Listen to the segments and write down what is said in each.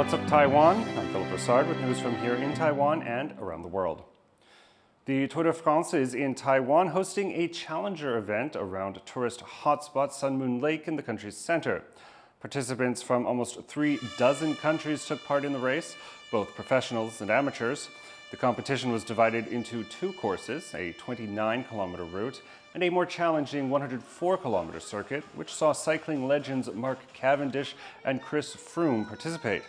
What's up, Taiwan? I'm Brossard with news from here in Taiwan and around the world. The Tour de France is in Taiwan, hosting a challenger event around tourist hotspot Sun Moon Lake in the country's center. Participants from almost 36 countries took part in the race, both professionals and amateurs. The competition was divided into two courses, a 29-kilometer route and a more challenging 104-kilometer circuit, which saw cycling legends Mark Cavendish and Chris Froome participate.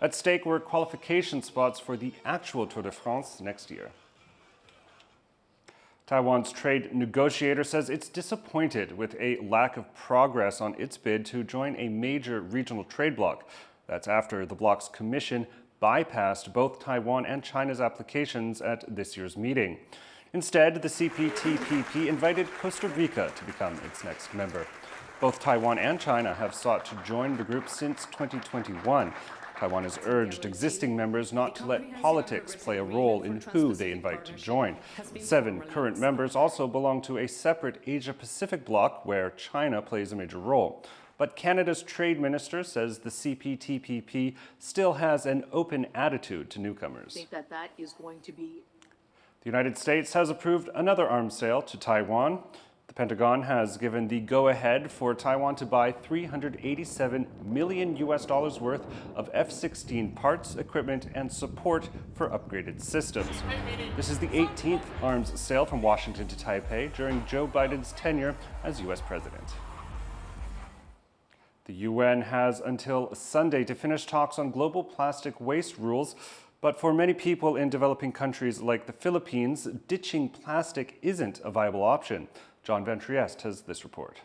At stake were qualification spots for the actual Tour de France next year. Taiwan's trade negotiator says it's disappointed with a lack of progress on its bid to join a major regional trade bloc. That's after the bloc's commission bypassed both Taiwan and China's applications at this year's meeting. Instead, the CPTPP invited Costa Rica to become its next member. Both Taiwan and China have sought to join the group since 2021. Taiwan has urged existing members not to let politics play a role in who they invite to join. 7 current members also belong to a separate Asia-Pacific bloc where China plays a major role. But Canada's trade minister says the CPTPP still has an open attitude to newcomers. I think that is going to be. The United States has approved another arms sale to Taiwan. The Pentagon has given the go-ahead for Taiwan to buy $387 million worth of F-16 parts, equipment, and support for upgraded systems. This is the 18th arms sale from Washington to Taipei during Joe Biden's tenure as U.S. president. The UN has until Sunday to finish talks on global plastic waste rules. But for many people in developing countries like the Philippines, ditching plastic isn't a viable option. Gov't has this report.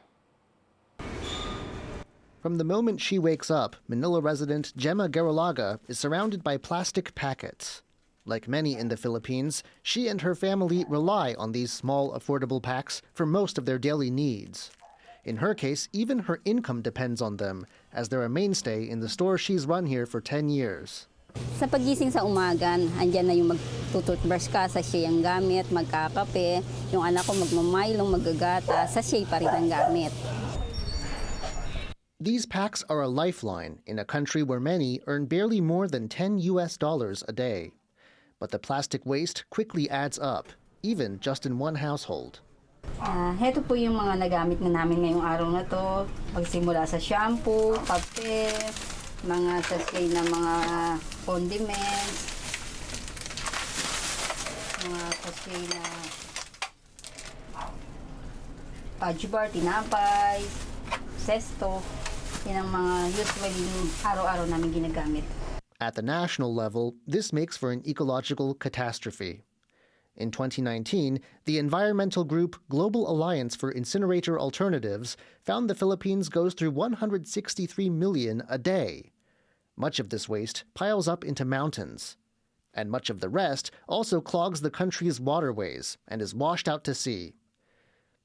From the moment she wakes up, Manila resident Gemma Garalaga is surrounded by plastic packets. Like many in the Philippines, she and her family rely on these small, affordable packs for most of their daily needs. In her case, even her income depends on them, as they're a mainstay in the store she's run here for 10 years. Sa pagising sa umaga, andyan na yung magtututbrush ka, sachet ang gamit, magkakape. Yung anak ko magmamaylong, magagata, sachet pa rin ang gamit. These packs are a lifeline in a country where many earn barely more than $10 a day. But the plastic waste quickly adds up, even just in one household. Heto po yung mga nagamit na namin ngayong araw na to. Magsimula sa shampoo, kape, mga sachet na mga condiments, mga sachet na fudge bar, tinapay, sesto. Yan ang mga usually araw-araw namin ginagamit. At the national level, this makes for an ecological catastrophe. In 2019, the environmental group Global Alliance for Incinerator Alternatives found the Philippines goes through 163 million a day. Much of this waste piles up into mountains, and much of the rest also clogs the country's waterways and is washed out to sea.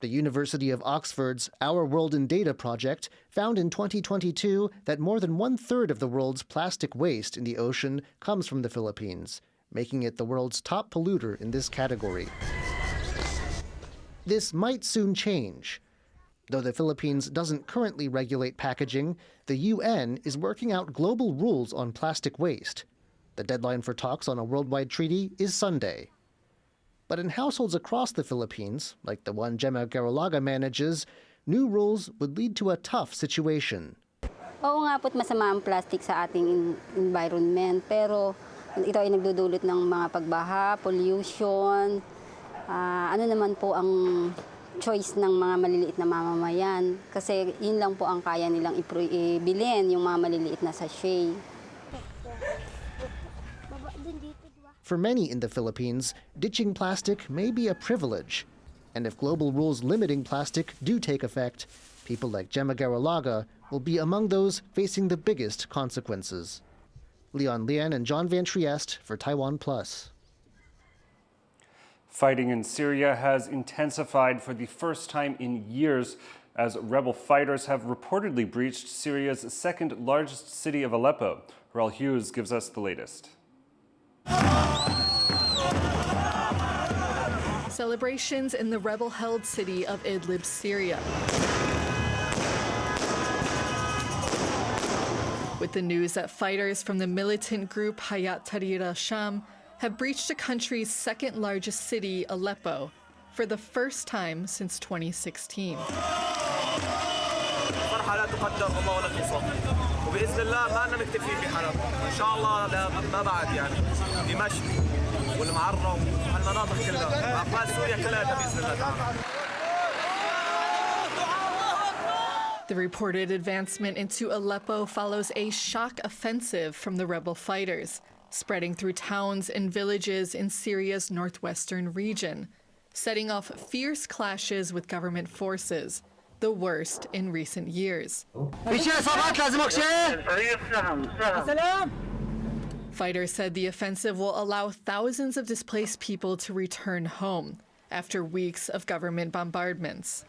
The University of Oxford's Our World in Data project found in 2022 that more than 1/3 of the world's plastic waste in the ocean comes from the Philippines, making it the world's top polluter in this category. This might soon change. Though the Philippines doesn't currently regulate packaging, the UN is working out global rules on plastic waste. The deadline for talks on a worldwide treaty is Sunday. But in households across the Philippines, like the one Gemma Garalaga manages, new rules would lead to a tough situation. Oo nga po't masama ang plastic sa ating environment, pero ito ay nagdudulot ng mga pagbaha, pollution. Ano naman po ang choice ng mga maliliit na mamamayan? Kasi yun lang po ang kaya nilang ibilin, yung mga maliliit na sachet. For many in the Philippines, ditching plastic may be a privilege. And if global rules limiting plastic do take effect, people like Gemma Garalaga will be among those facing the biggest consequences. Leon Lian and Gov't for TaiwanPlus. Fighting in Syria has intensified for the first time in years as rebel fighters have reportedly breached Syria's second largest city of Aleppo. Rel Hughes gives us the latest. Celebrations in the rebel-held city of Idlib, Syria. with the news that fighters from the militant group Hayat Tahrir al-Sham have breached the country's second largest city, Aleppo, for the first time since 2016. The reported advancement into Aleppo follows a shock offensive from the rebel fighters, spreading through towns and villages in Syria's northwestern region, setting off fierce clashes with government forces, the worst in recent years. Fighters said the offensive will allow thousands of displaced people to return home after weeks of government bombardments.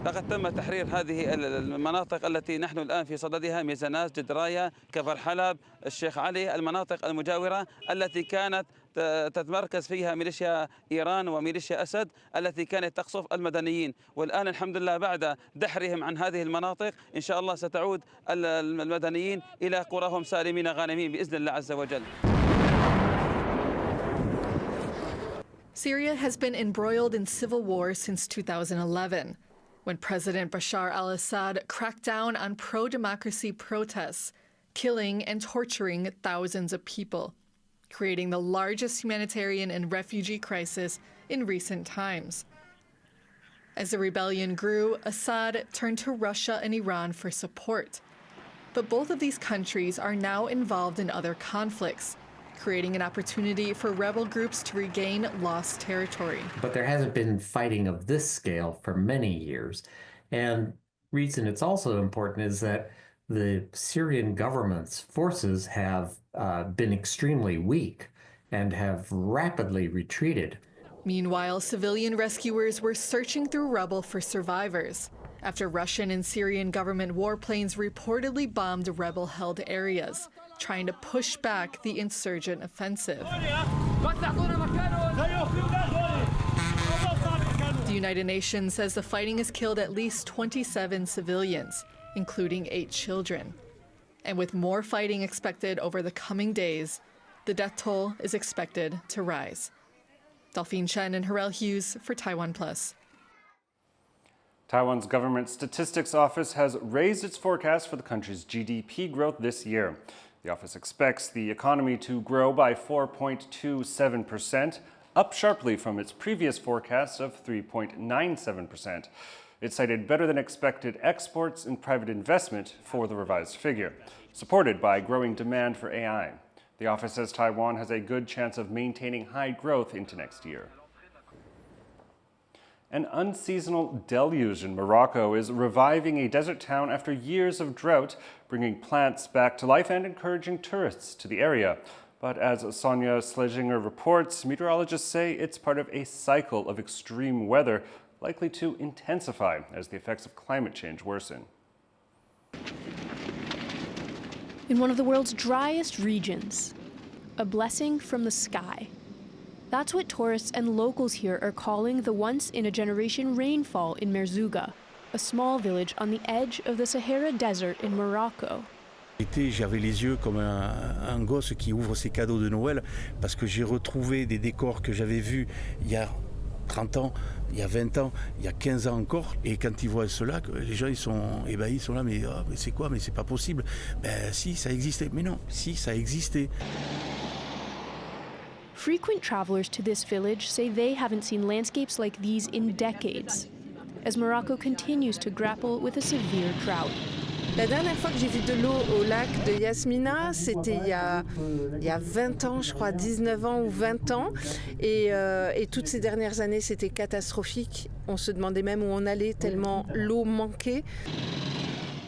لقد تم تحرير هذه المناطق التي نحن الآن في صددها ميزاناز، جدرايا، كفر حلب، الشيخ علي، المناطق المجاورة التي كانت تتمركز فيها ميليشيا إيران وميليشيا أسد التي كانت تقصف المدنيين، والآن الحمد لله بعد دحرهم عن هذه المناطق إن شاء الله ستعود المدنيين إلى قراهم سالمين غانمين بإذن الله عز وجل. Syria has been embroiled in civil war since 2011. When President Bashar al-Assad cracked down on pro-democracy protests, killing and torturing thousands of people, creating the largest humanitarian and refugee crisis in recent times. As the rebellion grew, Assad turned to Russia and Iran for support. But both of these countries are now involved in other conflicts, creating an opportunity for rebel groups to regain lost territory. But there hasn't been fighting of this scale for many years. And reason it's also important is that the Syrian government's forces have been extremely weak and have rapidly retreated. Meanwhile, civilian rescuers were searching through rubble for survivors after Russian and Syrian government warplanes reportedly bombed rebel-held areas, trying to push back the insurgent offensive. The United Nations says the fighting has killed at least 27 civilians, including 8 children. And with more fighting expected over the coming days, the death toll is expected to rise. Delphine Chen and Harel Hughes for TaiwanPlus. Taiwan's government statistics office has raised its forecast for the country's GDP growth this year. The office expects the economy to grow by 4.27%, up sharply from its previous forecast of 3.97%. It cited better than expected exports and private investment for the revised figure, supported by growing demand for AI. The office says Taiwan has a good chance of maintaining high growth into next year. An unseasonal deluge in Morocco is reviving a desert town after years of drought, bringing plants back to life and encouraging tourists to the area. But as Sonia Slejinger reports, meteorologists say it's part of a cycle of extreme weather, likely to intensify as the effects of climate change worsen. In one of the world's driest regions, a blessing from the sky. That's what tourists and locals here are calling the once-in-a-generation rainfall in Merzouga, a small village on the edge of the Sahara Desert in Morocco. J'avais les yeux comme un gosse qui ouvre ses cadeaux de Noël parce que j'ai retrouvé des décors que j'avais vus il y a 30 ans, il y a 20 ans, il y a 15 ans encore. Et quand ils voient cela, les gens ils sont ébahis, ils sont là, mais c'est quoi? Mais c'est pas possible. Ben si, ça existait. Mais non, si, ça existait. Frequent travelers to this village say they haven't seen landscapes like these in decades, as Morocco continues to grapple with a severe drought. La dernière fois que j'ai vu de l'eau au lac de Yasmina, c'était il y a 20 ans, je crois, 19 ans ou 20 ans. Et toutes ces dernières années, c'était catastrophique. On se demandait même où on allait tellement l'eau manquait.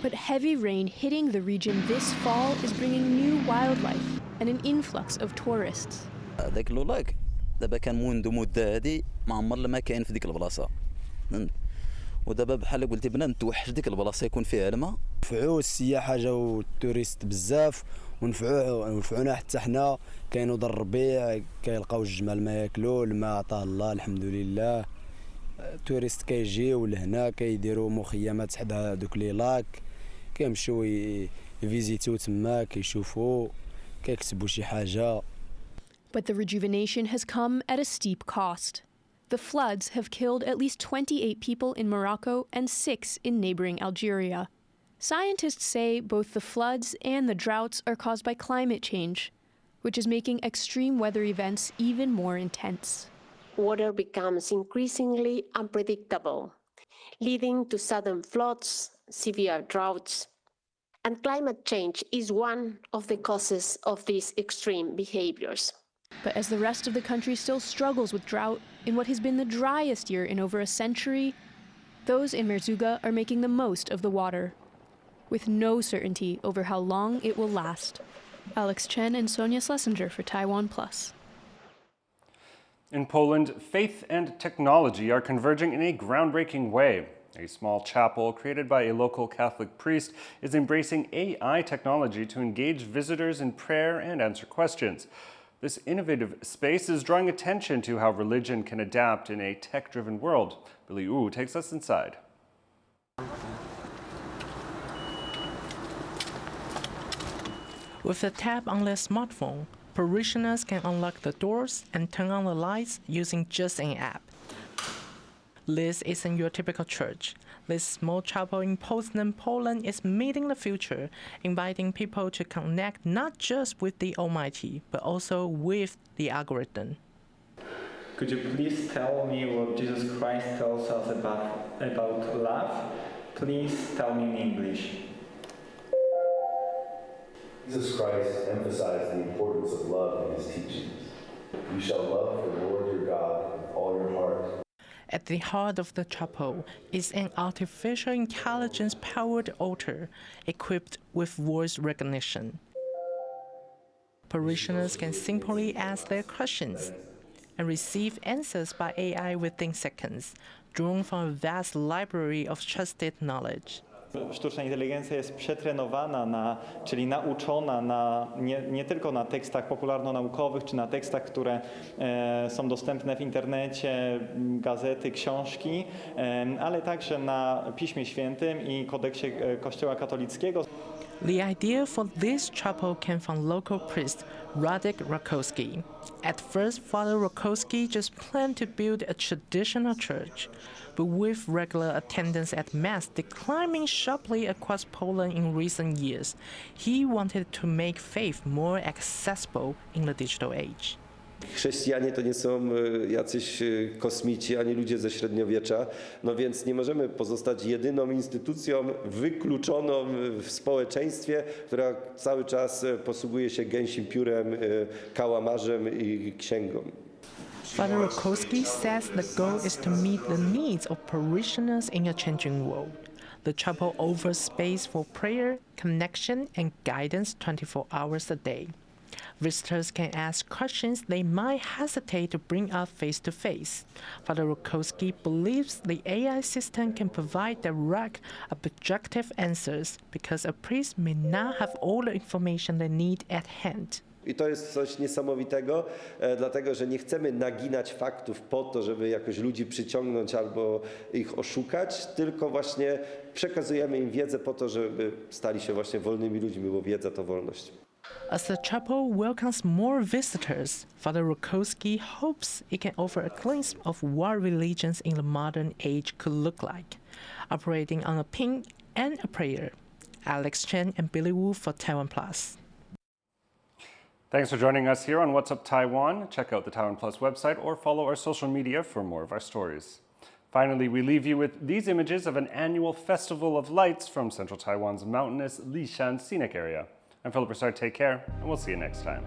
But heavy rain hitting the region this fall is bringing new wildlife and an influx of tourists. ذاك اللاك دابا كان منذ مده هذه ما عمر ما كاين في ديك البلاصه ودابا بحال قلتي بنا نتوحش ديك البلاصه يكون فيها الماء. نفعوا السياحه جاو التوريست بزاف ونفعونا حتى حنا كاينوا در الربيع كيلقاو الجمال ما ياكلوا الماء عطاه الله الحمد لله توريست كيجيو لهنا كيديروا مخيمات حدا دوك لي لاك كيمشيو يفيزيتيو تما كيشوفوا كيكتبوا شي حاجه. But the rejuvenation has come at a steep cost. The floods have killed at least 28 people in Morocco and 6 in neighboring Algeria. Scientists say both the floods and the droughts are caused by climate change, which is making extreme weather events even more intense. Water becomes increasingly unpredictable, leading to sudden floods, severe droughts, and climate change is one of the causes of these extreme behaviors. But as the rest of the country still struggles with drought in what has been the driest year in over a century, those in Merzouga are making the most of the water, with no certainty over how long it will last. Alex Chen and Sonia Schlesinger for TaiwanPlus. In Poland, faith and technology are converging in a groundbreaking way. A small chapel created by a local Catholic priest is embracing AI technology to engage visitors in prayer and answer questions. This innovative space is drawing attention to how religion can adapt in a tech-driven world. Billy Wu takes us inside. With a tap on their smartphone, parishioners can unlock the doors and turn on the lights using just an app. This isn't your typical church. This small chapel in Poznan, Poland is meeting the future, inviting people to connect not just with the Almighty, but also with the algorithm. Could you please tell me what Jesus Christ tells us about love? Please tell me in English. Jesus Christ emphasized the importance of love in his teachings. You shall love the Lord your God with all your heart. At the heart of the chapel is an artificial intelligence-powered altar equipped with voice recognition. Parishioners can simply ask their questions and receive answers by AI within seconds, drawn from a vast library of trusted knowledge. Sztuczna inteligencja jest przetrenowana, czyli nauczona nie tylko na tekstach popularno-naukowych, czy na tekstach, które są dostępne w internecie, gazety, książki, ale także na Piśmie Świętym i kodeksie Kościoła katolickiego. The idea for this chapel came from local priest Radek Rakowski. At first, Father Rakowski just planned to build a traditional church, but with regular attendance at Mass declining sharply across Poland in recent years, he wanted to make faith more accessible in the digital age. Chrześcijanie to nie są jacyś kosmici, ani ludzie ze średniowiecza, no więc nie możemy pozostać jedyną instytucją wykluczoną w społeczeństwie, która cały czas posługuje się gęsim piórem, kałamarzem i księgą. Father Rakowski says the goal is to meet the needs of parishioners in a changing world. The chapel offers space for prayer, connection, and guidance 24 hours a day. Visitors can ask questions they might hesitate to bring up face-to-face. Father Rakowski believes the AI system can provide direct, objective answers because a priest may not have all the information they need at hand. I to jest coś niesamowitego, dlatego że nie chcemy naginać faktów po to, żeby jakoś ludzi przyciągnąć albo ich oszukać, tylko właśnie przekazujemy im wiedzę po to, żeby stali się właśnie wolnymi ludźmi, bo wiedza to wolność. As the chapel welcomes more visitors, Father Rakowski hopes it can offer a glimpse of what religions in the modern age could look like, operating on a ping and a prayer. Alex Chen and Billy Wu for TaiwanPlus. Thanks for joining us here on What's Up Taiwan. Check out the TaiwanPlus website or follow our social media for more of our stories. Finally, we leave you with these images of an annual festival of lights from central Taiwan's mountainous Lishan scenic area. I'm Philip Brossard. Take care, and we'll see you next time.